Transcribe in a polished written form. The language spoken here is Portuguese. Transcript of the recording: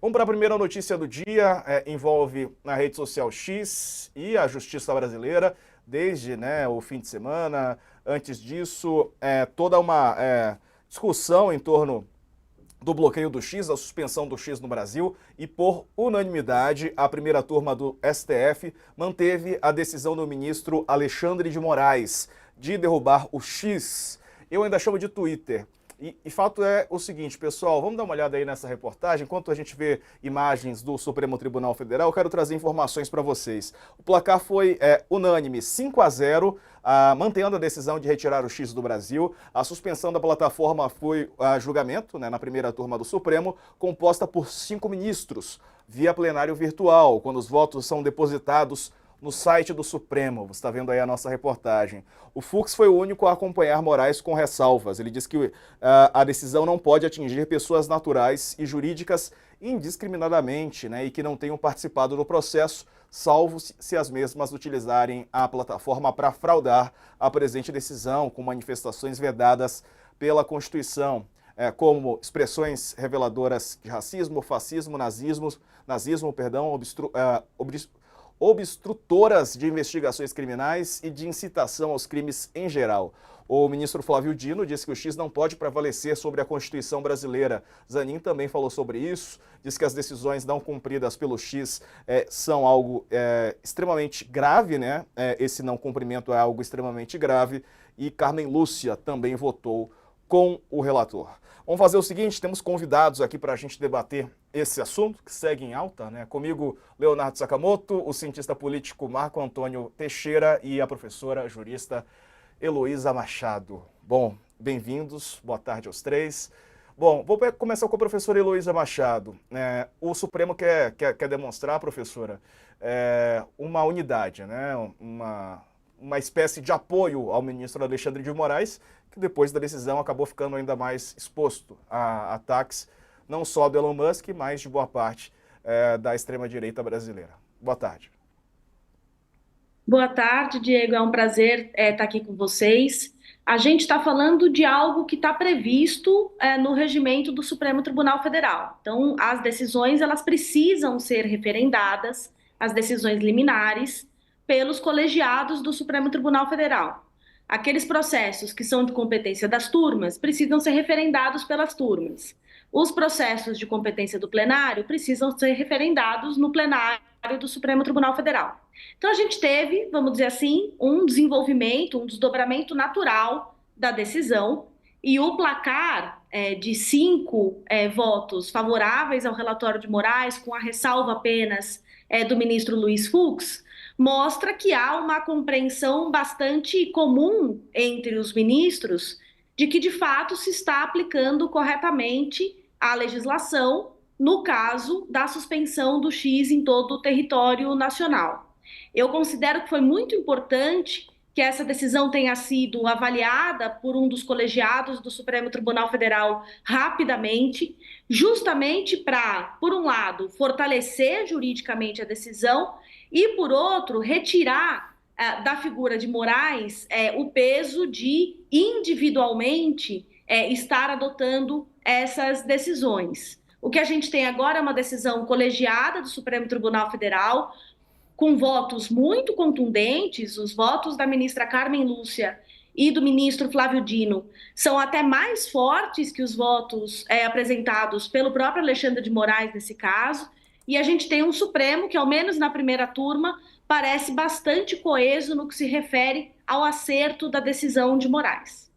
Vamos para a primeira notícia do dia, envolve a rede social X e a Justiça Brasileira, desde o fim de semana. Antes disso, toda uma discussão em torno do bloqueio do X, da suspensão do X no Brasil, e por unanimidade, a primeira turma do STF manteve a decisão do ministro Alexandre de Moraes de derrubar o X. Eu ainda chamo de Twitter. E fato é o seguinte, pessoal, vamos dar uma olhada aí nessa reportagem. Enquanto a gente vê imagens do Supremo Tribunal Federal, eu quero trazer informações para vocês. O placar foi unânime, 5-0, mantendo a decisão de retirar o X do Brasil. A suspensão da plataforma foi a julgamento, na primeira turma do Supremo, composta por 5 ministros, via plenário virtual, quando os votos são depositados no site do Supremo. Você está vendo aí a nossa reportagem. O Fux foi o único a acompanhar Moraes com ressalvas. Ele disse que a decisão não pode atingir pessoas naturais e jurídicas indiscriminadamente, e que não tenham participado do processo, salvo se as mesmas utilizarem a plataforma para fraudar a presente decisão, com manifestações vedadas pela Constituição, como expressões reveladoras de racismo, fascismo, nazismo, obstrutoras de investigações criminais e de incitação aos crimes em geral. O ministro Flávio Dino disse que o X não pode prevalecer sobre a Constituição brasileira. Zanin também falou sobre isso, disse que as decisões não cumpridas pelo X são algo extremamente grave, esse não cumprimento é algo extremamente grave, e Carmen Lúcia também votou com o relator. Vamos fazer o seguinte, temos convidados aqui para a gente debater esse assunto, que segue em alta, Comigo, Leonardo Sakamoto, o cientista político Marco Antônio Teixeira e a professora jurista Heloísa Machado. Bom, bem-vindos, boa tarde aos três. Bom, vou começar com a professora Heloísa Machado. O Supremo quer demonstrar, professora, uma unidade, uma espécie de apoio ao ministro Alexandre de Moraes, que depois da decisão acabou ficando ainda mais exposto a ataques, não só do Elon Musk, mas de boa parte da extrema-direita brasileira. Boa tarde. Boa tarde, Diego. É um prazer estar aqui com vocês. A gente está falando de algo que está previsto no regimento do Supremo Tribunal Federal. Então, as decisões elas precisam ser referendadas, as decisões liminares, pelos colegiados do Supremo Tribunal Federal. Aqueles processos que são de competência das turmas precisam ser referendados pelas turmas. Os processos de competência do plenário precisam ser referendados no plenário do Supremo Tribunal Federal. Então a gente teve, vamos dizer assim, um desenvolvimento, um desdobramento natural da decisão, e o placar de 5 votos favoráveis ao relatório de Moraes, com a ressalva apenas do ministro Luiz Fux, mostra que há uma compreensão bastante comum entre os ministros de que, de fato, se está aplicando corretamente a legislação no caso da suspensão do X em todo o território nacional. Eu considero que foi muito importante que essa decisão tenha sido avaliada por um dos colegiados do Supremo Tribunal Federal rapidamente, justamente para, por um lado, fortalecer juridicamente a decisão e, por outro, retirar da figura de Moraes o peso de individualmente estar adotando essas decisões. O que a gente tem agora é uma decisão colegiada do Supremo Tribunal Federal, com votos muito contundentes. Os votos da ministra Carmen Lúcia e do ministro Flávio Dino são até mais fortes que os votos apresentados pelo próprio Alexandre de Moraes nesse caso, e a gente tem um Supremo que, ao menos na primeira turma, parece bastante coeso no que se refere ao acerto da decisão de Moraes.